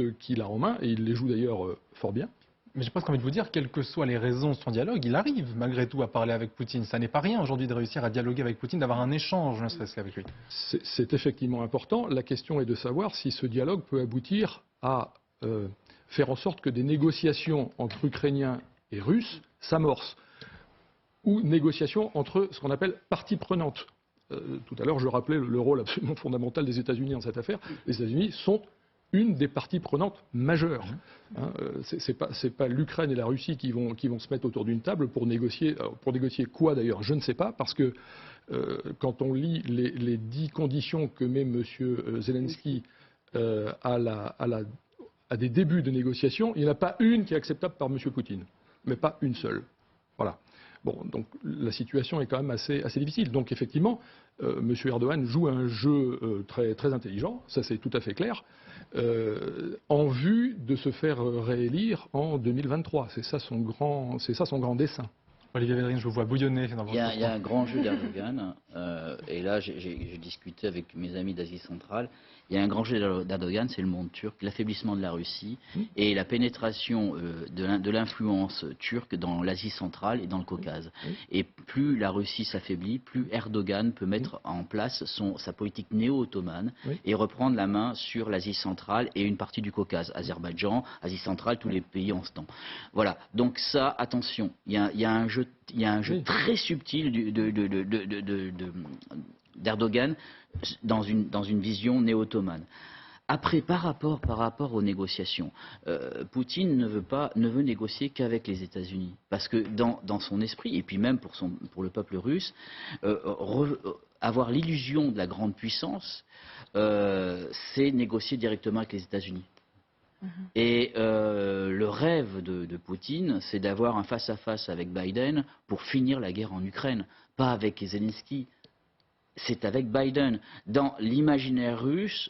cartes qu'il a en main, et il les joue d'ailleurs fort bien. Mais j'ai presque envie de vous dire, quelles que soient les raisons de son dialogue, il arrive malgré tout à parler avec Poutine. Ça n'est pas rien aujourd'hui de réussir à dialoguer avec Poutine, d'avoir un échange, ne serait-ce qu'avec lui. C'est effectivement important. La question est de savoir si ce dialogue peut aboutir à faire en sorte que des négociations entre Ukrainiens et Russes s'amorcent, ou négociations entre ce qu'on appelle parties prenantes. Tout à l'heure, je rappelais le rôle absolument fondamental des États-Unis dans cette affaire. Les États-Unis sont une des parties prenantes majeures. C'est pas l'Ukraine et la Russie qui vont se mettre autour d'une table pour négocier. Pour négocier quoi d'ailleurs? Je ne sais pas, parce que quand on lit les 10 conditions que met M. Zelensky à des débuts de négociations, il n'y en a pas une qui est acceptable par M. Poutine, mais pas une seule. Voilà. Bon, donc la situation est quand même assez difficile. Donc effectivement, M. Erdogan joue un jeu très intelligent, ça c'est tout à fait clair, en vue de se faire réélire en 2023. C'est ça son grand dessein. Olivier Védrine, je vous vois bouillonner dans votre Il y a un grand jeu d'Erdogan, et là j'ai discuté avec mes amis d'Asie centrale. Il y a un grand jeu d'Erdogan, c'est le monde turc, l'affaiblissement de la Russie et la pénétration de l'influence turque dans l'Asie centrale et dans le Caucase. Et plus la Russie s'affaiblit, plus Erdogan peut mettre en place sa politique néo-ottomane et reprendre la main sur l'Asie centrale et une partie du Caucase, Azerbaïdjan, Asie centrale, tous les pays en ce temps. Voilà, donc ça, attention, il y a un jeu très subtil d'Erdogan dans une vision néo-ottomane. Après, par rapport aux négociations, Poutine ne veut négocier qu'avec les États-Unis, parce que dans son esprit, et puis même pour le peuple russe, avoir l'illusion de la grande puissance, c'est négocier directement avec les États-Unis. Et le rêve de Poutine, c'est d'avoir un face-à-face avec Biden pour finir la guerre en Ukraine, pas avec Zelensky. C'est avec Biden. Dans l'imaginaire russe,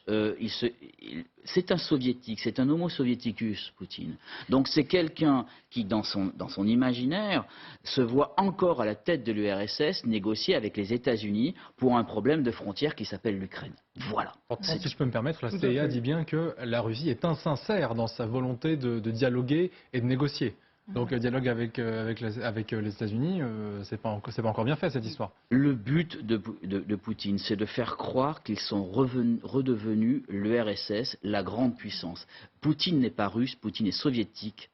c'est un soviétique, c'est un homo soviéticus, Poutine. Donc c'est quelqu'un qui, dans son imaginaire, se voit encore à la tête de l'URSS négocier avec les États-Unis pour un problème de frontière qui s'appelle l'Ukraine. Voilà. Si je peux me permettre, la CIA dit bien que la Russie est insincère dans sa volonté de dialoguer et de négocier. Donc le dialogue avec les États-Unis, c'est pas encore bien fait cette histoire. Le but de Poutine, c'est de faire croire qu'ils sont redevenus l'URSS, la grande puissance. Poutine n'est pas russe, Poutine est soviétique.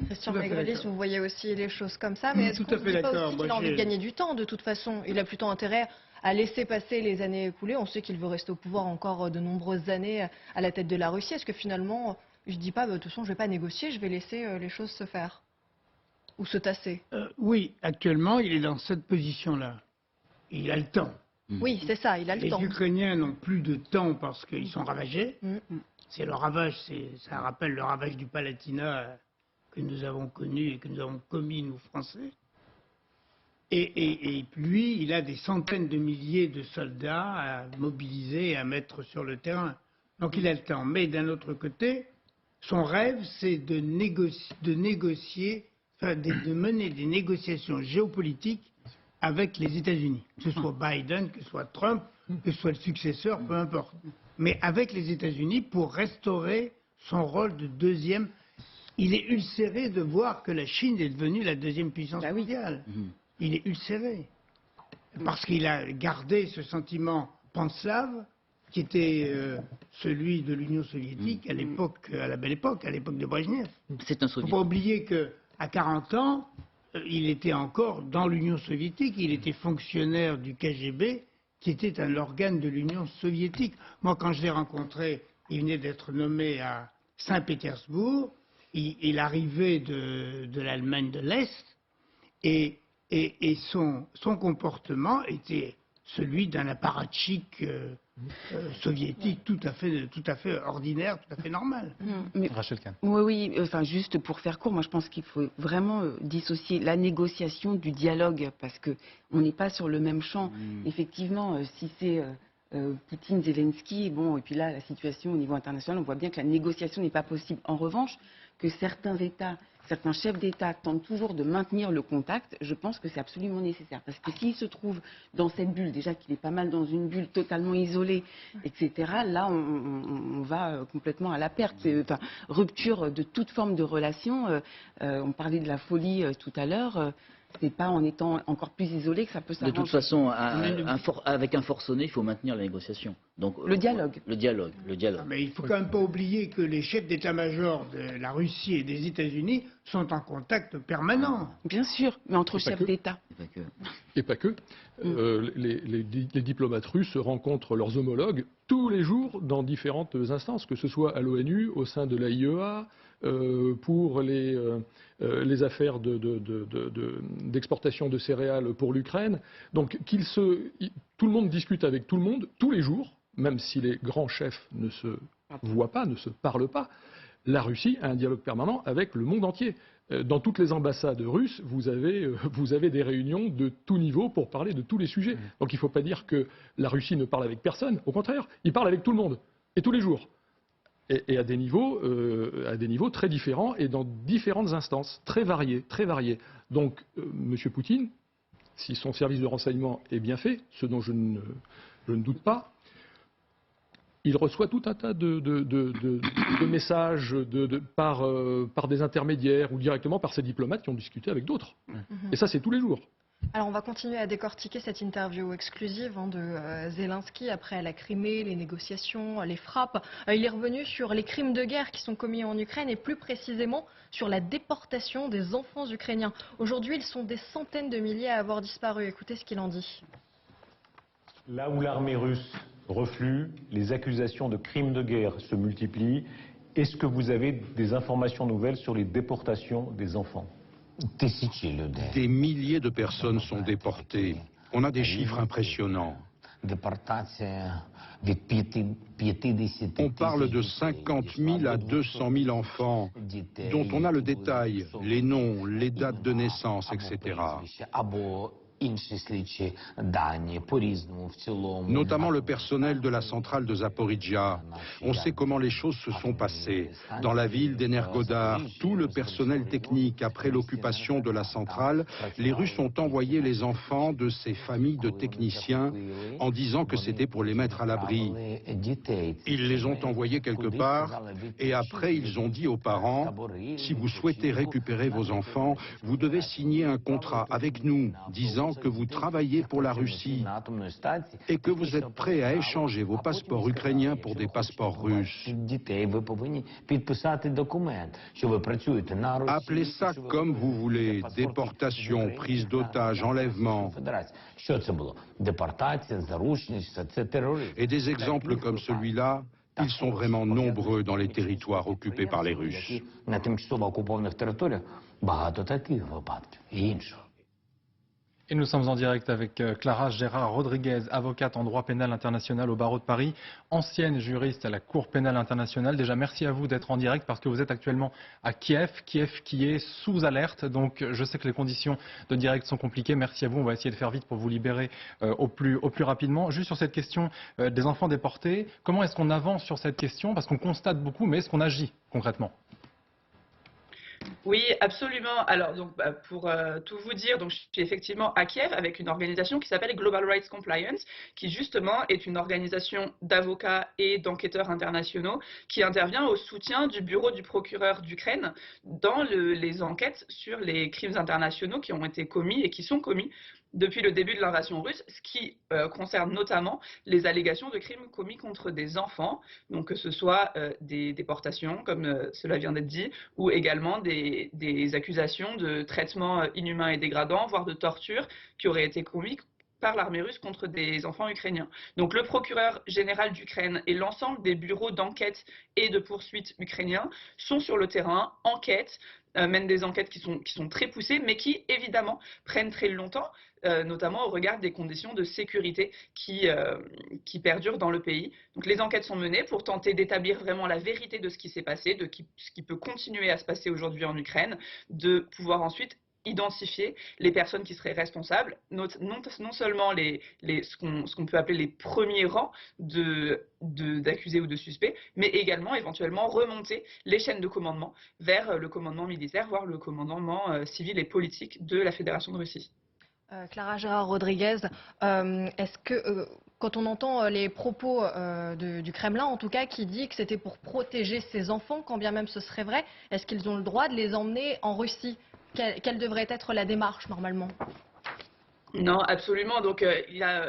Christian Magrellis, vous voyez aussi les choses comme ça, mais est-ce qu'on ne dit pas aussi qu'il a envie de gagner du temps de toute façon? Il a plutôt intérêt à laisser passer les années écoulées. On sait qu'il veut rester au pouvoir encore de nombreuses années à la tête de la Russie. Est-ce que finalement, je ne dis pas, de toute façon, je ne vais pas négocier, je vais laisser les choses se faire ou se tasser? Oui, actuellement, il est dans cette position-là. Il a le temps. Oui, c'est ça, il a le temps. Les Ukrainiens n'ont plus de temps parce qu'ils sont ravagés. C'est le ravage, ça rappelle le ravage du Palatinat que nous avons connu et que nous avons commis, nous, Français. Et lui, il a des centaines de milliers de soldats à mobiliser et à mettre sur le terrain. Donc il a le temps. Mais d'un autre côté, son rêve, c'est de mener des négociations géopolitiques avec les États-Unis. Que ce soit Biden, que ce soit Trump, que ce soit le successeur, peu importe. Mais avec les États-Unis pour restaurer son rôle de deuxième. Il est ulcéré de voir que la Chine est devenue la deuxième puissance mondiale. Il est ulcéré. Parce qu'il a gardé ce sentiment panslave qui était celui de l'Union soviétique à l'époque, à la belle époque, à l'époque de Brejnev. C'est un Il ne soviétique. faut pas oublier qu'à 40 ans, il était encore dans l'Union soviétique, il était fonctionnaire du KGB, qui était un organe de l'Union soviétique. Moi, quand je l'ai rencontré, il venait d'être nommé à Saint-Pétersbourg, il arrivait de l'Allemagne de l'Est, et son comportement était celui d'un apparatchik soviétique tout à fait ordinaire, tout à fait normal. Mais, Rachel Kahn. oui, enfin juste pour faire court, moi je pense qu'il faut vraiment dissocier la négociation du dialogue, parce que on n'est pas sur le même champ. Effectivement, si c'est Poutine, Zelensky, bon, et puis là, la situation au niveau international, on voit bien que la négociation n'est pas possible. En revanche, que certains chefs d'État tentent toujours de maintenir le contact, je pense que c'est absolument nécessaire. Parce que s'il se trouve dans cette bulle, déjà qu'il est pas mal dans une bulle totalement isolée, etc., là, on va complètement à la perte. Enfin, rupture de toute forme de relation. On parlait de la folie tout à l'heure. C'est pas en étant encore plus isolé que ça peut s'arranger. De toute façon, avec un forcené, il faut maintenir la négociation. Donc, le dialogue. Le dialogue. Mais il ne faut quand même pas oublier que les chefs d'état-major de la Russie et des États-Unis sont en contact permanent. Bien sûr, mais entre chefs d'État. Et pas que. Les diplomates russes rencontrent leurs homologues tous les jours dans différentes instances, que ce soit à l'ONU, au sein de l'AIEA, pour les affaires d'exportation de céréales pour l'Ukraine. Donc tout le monde discute avec tout le monde tous les jours, même si les grands chefs ne se voient pas, ne se parlent pas. La Russie a un dialogue permanent avec le monde entier. Dans toutes les ambassades russes, vous avez des réunions de tout niveau pour parler de tous les sujets. Donc il ne faut pas dire que la Russie ne parle avec personne. Au contraire, ils parlent avec tout le monde, et tous les jours. Et à des niveaux très différents et dans différentes instances, très variées, très variées. Donc, M. Poutine, si son service de renseignement est bien fait, ce dont je ne doute pas, il reçoit tout un tas de messages par des intermédiaires ou directement par ses diplomates qui ont discuté avec d'autres. Et ça, c'est tous les jours. Alors on va continuer à décortiquer cette interview exclusive de Zelensky après la Crimée, les négociations, les frappes. Il est revenu sur les crimes de guerre qui sont commis en Ukraine et plus précisément sur la déportation des enfants ukrainiens. Aujourd'hui, ils sont des centaines de milliers à avoir disparu. Écoutez ce qu'il en dit. Là où l'armée russe reflue, les accusations de crimes de guerre se multiplient. Est-ce que vous avez des informations nouvelles sur les déportations des enfants ? Des milliers de personnes sont déportées. On a des chiffres impressionnants. On parle de 50 000 à 200 000 enfants dont on a le détail, les noms, les dates de naissance, etc. Notamment le personnel de la centrale de Zaporijia. On sait comment les choses se sont passées. Dans la ville d'Energodar, tout le personnel technique, après l'occupation de la centrale, les Russes ont envoyé les enfants de ces familles de techniciens en disant que c'était pour les mettre à l'abri. Ils les ont envoyés quelque part et après ils ont dit aux parents, si vous souhaitez récupérer vos enfants, vous devez signer un contrat avec nous, disant que vous travaillez pour la Russie et que vous êtes prêt à échanger vos passeports ukrainiens pour des passeports russes. Appelez ça comme vous voulez, déportation, prise d'otages, enlèvement. Et des exemples comme celui-là, ils sont vraiment nombreux dans les territoires occupés par les Russes. Et nous sommes en direct avec Clara Gérard Rodriguez, avocate en droit pénal international au barreau de Paris, ancienne juriste à la Cour pénale internationale. Déjà, merci à vous d'être en direct parce que vous êtes actuellement à Kiev qui est sous alerte. Donc, je sais que les conditions de direct sont compliquées. Merci à vous. On va essayer de faire vite pour vous libérer au plus rapidement. Juste sur cette question des enfants déportés, comment est-ce qu'on avance sur cette question? Parce qu'on constate beaucoup, mais est-ce qu'on agit concrètement? Oui, absolument. Alors, donc, pour tout vous dire, donc, je suis effectivement à Kiev avec une organisation qui s'appelle Global Rights Compliance, qui justement est une organisation d'avocats et d'enquêteurs internationaux qui intervient au soutien du bureau du procureur d'Ukraine dans les enquêtes sur les crimes internationaux qui ont été commis et qui sont commis depuis le début de l'invasion russe, ce qui concerne notamment les allégations de crimes commis contre des enfants, donc que ce soit des déportations, comme cela vient d'être dit, ou également des accusations de traitements inhumains et dégradants, voire de torture, qui auraient été commis par l'armée russe contre des enfants ukrainiens. Donc le procureur général d'Ukraine et l'ensemble des bureaux d'enquête et de poursuite ukrainiens sont sur le terrain, enquêtent, mènent des enquêtes qui sont très poussées, mais qui évidemment prennent très longtemps, notamment au regard des conditions de sécurité qui perdurent dans le pays. Donc les enquêtes sont menées pour tenter d'établir vraiment la vérité de ce qui s'est passé, ce qui peut continuer à se passer aujourd'hui en Ukraine, de pouvoir ensuite identifier les personnes qui seraient responsables, non seulement ce qu'on peut appeler les premiers rangs d'accusés ou de suspects, mais également éventuellement remonter les chaînes de commandement vers le commandement militaire, voire le commandement civil et politique de la Fédération de Russie. Clara Gérard-Rodriguez, est-ce que quand on entend les propos du Kremlin, en tout cas, qui dit que c'était pour protéger ses enfants, quand bien même ce serait vrai, est-ce qu'ils ont le droit de les emmener en Russie? Quelle devrait être la démarche, normalement? Non, absolument. Donc, il y a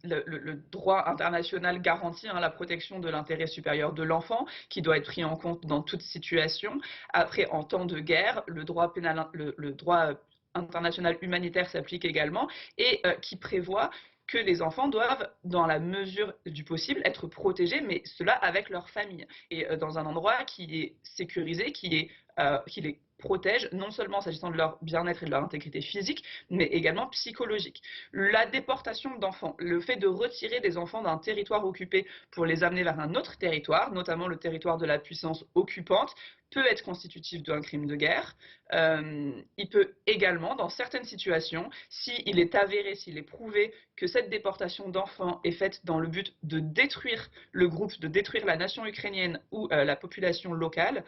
le droit international garantit la protection de l'intérêt supérieur de l'enfant, qui doit être pris en compte dans toute situation. Après, en temps de guerre, le droit pénal, le droit international humanitaire s'applique également et qui prévoit que les enfants doivent, dans la mesure du possible, être protégés, mais cela avec leur famille, et dans un endroit qui est sécurisé, qui les protège, non seulement s'agissant de leur bien-être et de leur intégrité physique, mais également psychologique. La déportation d'enfants, le fait de retirer des enfants d'un territoire occupé pour les amener vers un autre territoire, notamment le territoire de la puissance occupante, peut être constitutif d'un crime de guerre. Il peut également, dans certaines situations, s'il est avéré, s'il est prouvé que cette déportation d'enfants est faite dans le but de détruire le groupe, de détruire la nation ukrainienne ou la population locale,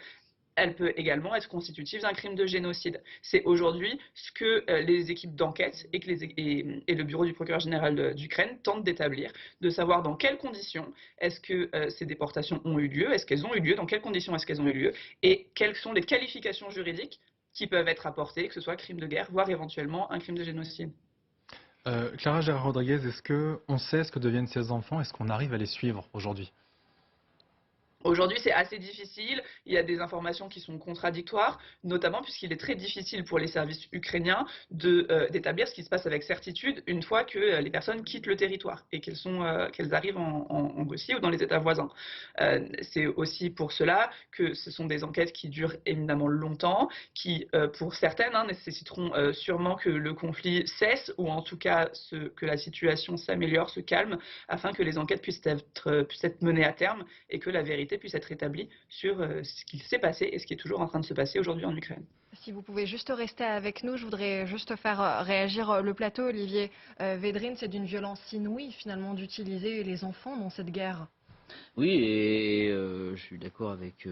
elle peut également être constitutive d'un crime de génocide. C'est aujourd'hui ce que les équipes d'enquête et le bureau du procureur général d'Ukraine tentent d'établir, de savoir dans quelles conditions est-ce que ces déportations ont eu lieu, est-ce qu'elles ont eu lieu, dans quelles conditions est-ce qu'elles ont eu lieu, et quelles sont les qualifications juridiques qui peuvent être apportées, que ce soit crime de guerre, voire éventuellement un crime de génocide. Clara Gérard-Rodriguez, est-ce qu'on sait ce que deviennent ces enfants? Est-ce qu'on arrive à les suivre aujourd'hui? Aujourd'hui, c'est assez difficile. Il y a des informations qui sont contradictoires, notamment puisqu'il est très difficile pour les services ukrainiens d'établir ce qui se passe avec certitude une fois que les personnes quittent le territoire et qu'elles arrivent en Russie ou dans les États voisins. C'est aussi pour cela que ce sont des enquêtes qui durent éminemment longtemps, qui, pour certaines, nécessiteront sûrement que le conflit cesse ou en tout cas que la situation s'améliore, se calme, afin que les enquêtes puissent être menées à terme et que la vérité puisse être établie sur ce qui s'est passé et ce qui est toujours en train de se passer aujourd'hui en Ukraine. Si vous pouvez juste rester avec nous, je voudrais juste faire réagir le plateau. Olivier Védrine, c'est d'une violence inouïe finalement d'utiliser les enfants dans cette guerre. Oui, et je suis d'accord avec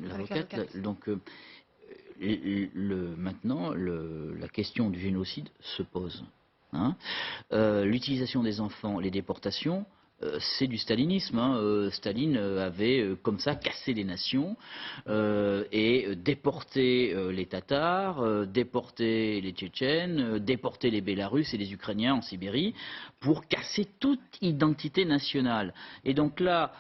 l'avocate. Donc maintenant, la question du génocide se pose. L'utilisation des enfants, les déportations, c'est du stalinisme. Staline avait comme ça cassé les nations et déporté les Tatars, déporté les Tchétchènes, déporté les Bélarusses et les Ukrainiens en Sibérie pour casser toute identité nationale. Et donc là,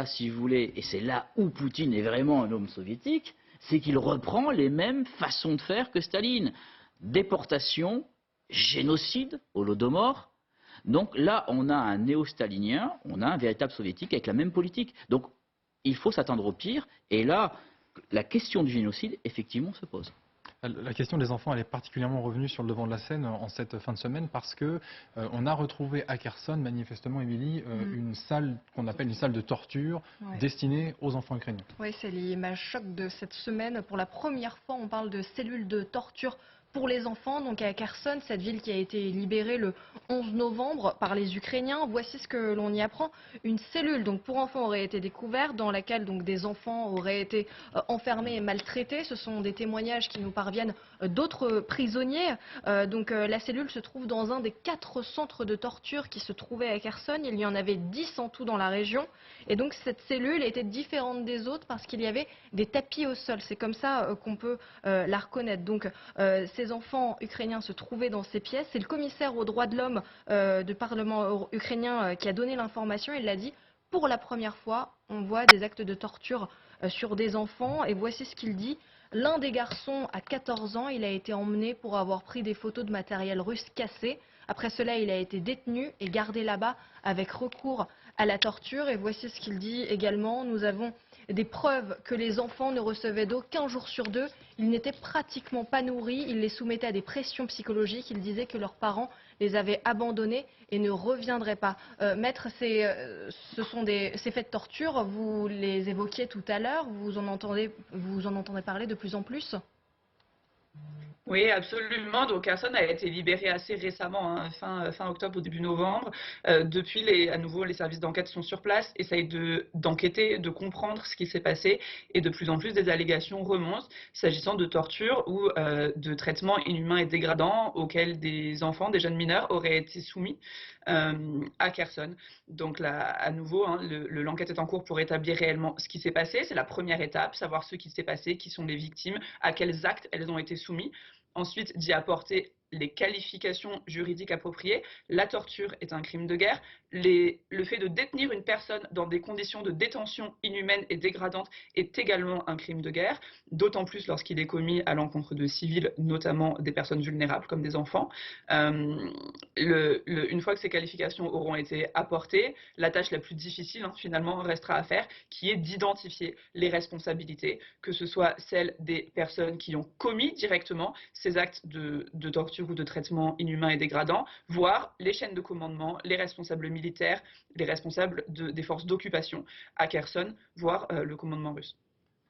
si vous voulez, et c'est là où Poutine est vraiment un homme soviétique, c'est qu'il reprend les mêmes façons de faire que Staline. Déportation, génocide, holodomor. Donc là, on a un néo-stalinien, on a un véritable soviétique avec la même politique. Donc il faut s'attendre au pire. Et là, la question du génocide, effectivement, se pose. La question des enfants, elle est particulièrement revenue sur le devant de la scène en cette fin de semaine parce que on a retrouvé à Kherson, manifestement, Émilie, une salle qu'on appelle une salle de torture destinée aux enfants ukrainiens. Oui, c'est l'image choc de cette semaine. Pour la première fois, on parle de cellules de torture pour les enfants, donc à Kherson, cette ville qui a été libérée le 11 novembre par les Ukrainiens. Voici ce que l'on y apprend. Une cellule donc pour enfants aurait été découverte dans laquelle donc des enfants auraient été enfermés et maltraités. Ce sont des témoignages qui nous parviennent d'autres prisonniers. La cellule se trouve dans un des 4 centres de torture qui se trouvaient à Kherson. Il y en avait 10 en tout dans la région. Et donc cette cellule était différente des autres parce qu'il y avait des tapis au sol. C'est comme ça qu'on peut la reconnaître. Donc ces enfants ukrainiens se trouvaient dans ces pièces. C'est le commissaire aux droits de l'homme du Parlement ukrainien qui a donné l'information. Il l'a dit, pour la première fois, on voit des actes de torture sur des enfants. Et voici ce qu'il dit. L'un des garçons a 14 ans. Il a été emmené pour avoir pris des photos de matériel russe cassé. Après cela, il a été détenu et gardé là-bas avec recours à la torture. Et voici ce qu'il dit également. Nous avons des preuves que les enfants ne recevaient d'eau qu'un jour sur 2. Ils n'étaient pratiquement pas nourris. Ils les soumettaient à des pressions psychologiques. Ils disaient que leurs parents les avaient abandonnés et ne reviendraient pas. Maître, ces faits de torture, vous les évoquiez tout à l'heure. Vous en entendez parler de plus en plus ? Oui, absolument. Donc, Kherson a été libéré assez récemment, hein, fin octobre ou début novembre. Depuis, à nouveau, les services d'enquête sont sur place, essayent d'enquêter, de comprendre ce qui s'est passé, et de plus en plus des allégations remontent s'agissant de torture ou de traitements inhumains et dégradants auxquels des enfants, des jeunes mineurs auraient été soumis à Kherson. Donc là, à nouveau, hein, l'enquête est en cours pour établir réellement ce qui s'est passé. C'est la première étape, savoir ce qui s'est passé, qui sont les victimes, à quels actes elles ont été soumises. Ensuite, d'y apporter les qualifications juridiques appropriées. La torture est un crime de guerre. Le fait de détenir une personne dans des conditions de détention inhumaines et dégradantes est également un crime de guerre, d'autant plus lorsqu'il est commis à l'encontre de civils, notamment des personnes vulnérables comme des enfants. Une fois que ces qualifications auront été apportées, la tâche la plus difficile, hein, finalement, restera à faire, qui est d'identifier les responsabilités, que ce soit celles des personnes qui ont commis directement ces actes de torture ou de traitement inhumain et dégradant, voire les chaînes de commandement, les responsables militaires, les responsables des forces d'occupation à Kherson, voire le commandement russe.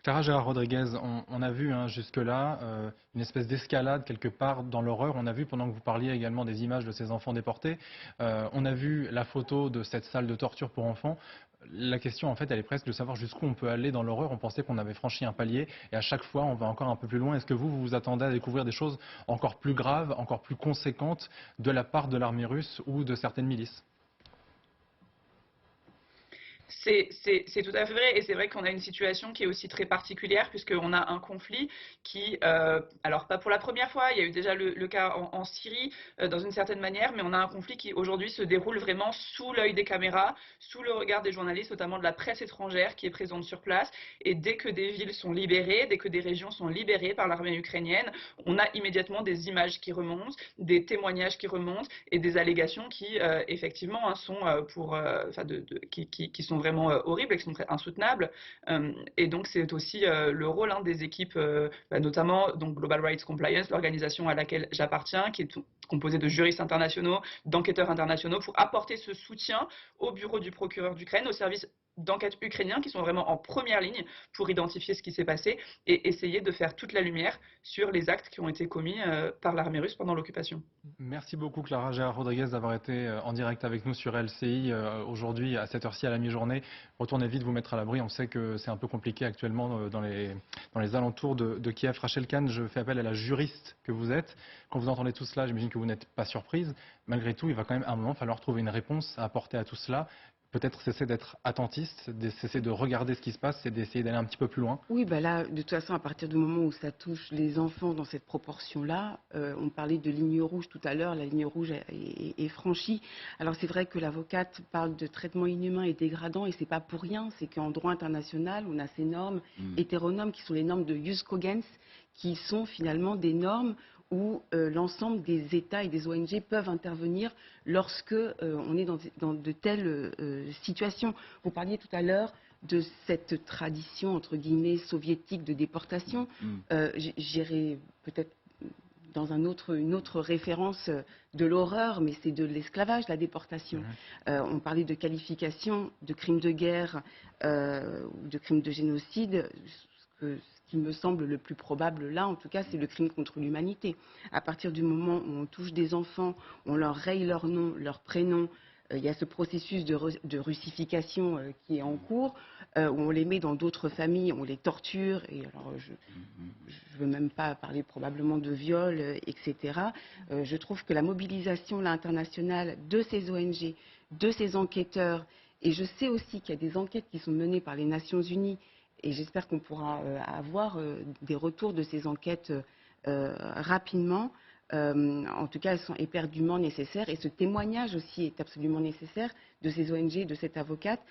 Clara Gérard-Rodriguez, on a vu jusque-là une espèce d'escalade quelque part dans l'horreur. On a vu, pendant que vous parliez également des images de ces enfants déportés, on a vu la photo de cette salle de torture pour enfants. La question, en fait, elle est presque de savoir jusqu'où on peut aller dans l'horreur. On pensait qu'on avait franchi un palier et à chaque fois, on va encore un peu plus loin. Est-ce que vous vous attendez à découvrir des choses encore plus graves, encore plus conséquentes de la part de l'armée russe ou de certaines milices ? C'est tout à fait vrai, et c'est vrai qu'on a une situation qui est aussi très particulière, puisqu'on a un conflit qui, alors pas pour la première fois, il y a eu déjà le cas en Syrie, dans une certaine manière, mais on a un conflit qui aujourd'hui se déroule vraiment sous l'œil des caméras, sous le regard des journalistes, notamment de la presse étrangère qui est présente sur place, et dès que des villes sont libérées, dès que des régions sont libérées par l'armée ukrainienne, on a immédiatement des images qui remontent, des témoignages qui remontent, et des allégations qui, effectivement, hein, sont qui sont vraiment horribles et qui sont très insoutenables. Et donc, c'est aussi le rôle des équipes, notamment donc Global Rights Compliance, l'organisation à laquelle j'appartiens, qui est composée de juristes internationaux, d'enquêteurs internationaux, pour apporter ce soutien au bureau du procureur d'Ukraine, au service d'enquête ukrainiens qui sont vraiment en première ligne pour identifier ce qui s'est passé et essayer de faire toute la lumière sur les actes qui ont été commis par l'armée russe pendant l'occupation. Merci beaucoup Clara Gérard-Rodriguez d'avoir été en direct avec nous sur LCI aujourd'hui à cette heure-ci à la mi-journée. Retournez vite vous mettre à l'abri, on sait que c'est un peu compliqué actuellement dans les alentours de Kiev. Rachel Kahn, je fais appel à la juriste que vous êtes. Quand vous entendez tout cela, j'imagine que vous n'êtes pas surprise. Malgré tout, il va quand même à un moment falloir trouver une réponse à apporter à tout cela. Peut-être cesser d'être attentiste, cesser de regarder ce qui se passe et d'essayer d'aller un petit peu plus loin. Oui, là, de toute façon, à partir du moment où ça touche les enfants dans cette proportion-là, on parlait de ligne rouge tout à l'heure, la ligne rouge est franchie. Alors c'est vrai que l'avocate parle de traitement inhumain et dégradant, et c'est pas pour rien, c'est qu'en droit international, on a ces normes hétéronormes qui sont les normes de jus cogens, qui sont finalement des normes où l'ensemble des États et des ONG peuvent intervenir lorsque on est dans de telles situations. Vous parliez tout à l'heure de cette tradition, entre guillemets, soviétique de déportation. J'irai peut-être dans une autre référence de l'horreur, mais c'est de l'esclavage, la déportation. On parlait de qualification de crimes de guerre ou de crimes de génocide. Ce qui me semble le plus probable là, en tout cas, c'est le crime contre l'humanité. À partir du moment où on touche des enfants, on leur raye leur nom, leur prénom, il y a ce processus de russification qui est en cours, où on les met dans d'autres familles, on les torture, et alors je ne veux même pas parler probablement de viol, etc. Je trouve que la mobilisation là, internationale de ces ONG, de ces enquêteurs, et je sais aussi qu'il y a des enquêtes qui sont menées par les Nations Unies, et j'espère qu'on pourra avoir des retours de ces enquêtes rapidement. En tout cas, elles sont éperdument nécessaires. Et ce témoignage aussi est absolument nécessaire de ces ONG, de cette avocate,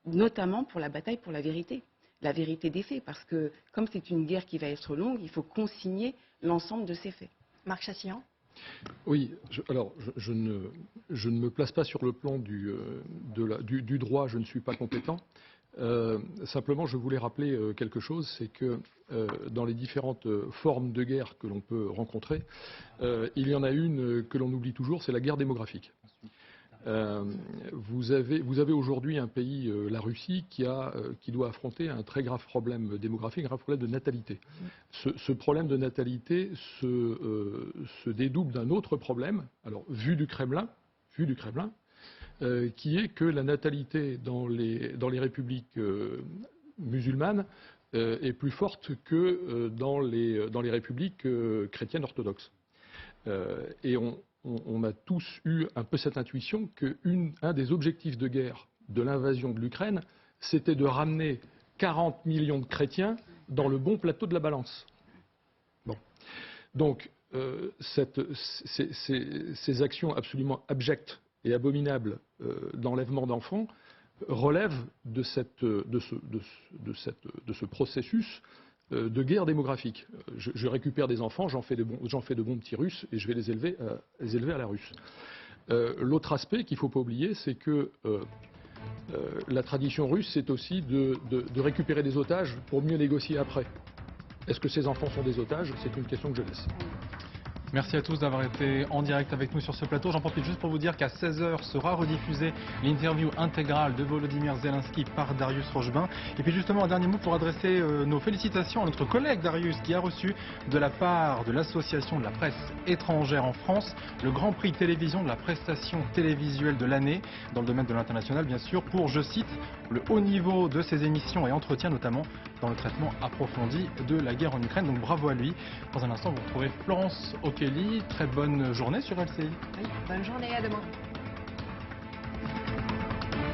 notamment pour la bataille pour la vérité des faits. Parce que comme c'est une guerre qui va être longue, il faut consigner l'ensemble de ces faits. Marc Chassillan. Oui, je ne me place pas sur le plan du droit, je ne suis pas compétent. Simplement, je voulais rappeler quelque chose, c'est que dans les différentes formes de guerre que l'on peut rencontrer, il y en a une que l'on oublie toujours, c'est la guerre démographique. Vous avez aujourd'hui un pays, la Russie, qui doit affronter un très grave problème démographique, un grave problème de natalité. Ce problème de natalité se dédouble d'un autre problème, alors vu du Kremlin, qui est que la natalité dans les républiques musulmanes est plus forte que dans les républiques chrétiennes orthodoxes. Et on a tous eu un peu cette intuition qu'un des objectifs de guerre de l'invasion de l'Ukraine, c'était de ramener 40 millions de chrétiens dans le bon plateau de la balance. Bon. Donc, ces actions absolument abjectes et abominables d'enlèvement d'enfants relèvent de ce processus de guerre démographique. Je récupère des enfants, j'en fais de bons petits Russes et je vais les élever à la russe. L'autre aspect qu'il ne faut pas oublier, c'est que la tradition russe, c'est aussi de récupérer des otages pour mieux négocier après. Est-ce que ces enfants sont des otages? C'est une question que je laisse. Merci à tous d'avoir été en direct avec nous sur ce plateau. J'en profite juste pour vous dire qu'à 16h sera rediffusée l'interview intégrale de Volodymyr Zelensky par Darius Rochebin. Et puis justement, un dernier mot pour adresser nos félicitations à notre collègue Darius qui a reçu de la part de l'Association de la presse étrangère en France le Grand Prix télévision de la prestation télévisuelle de l'année dans le domaine de l'international, bien sûr, pour, je cite, le haut niveau de ses émissions et entretiens, notamment dans le traitement approfondi de la guerre en Ukraine. Donc bravo à lui. Dans un instant, vous retrouverez Florence O'Kelly. Très bonne journée sur LCI. Oui, bonne journée, à demain.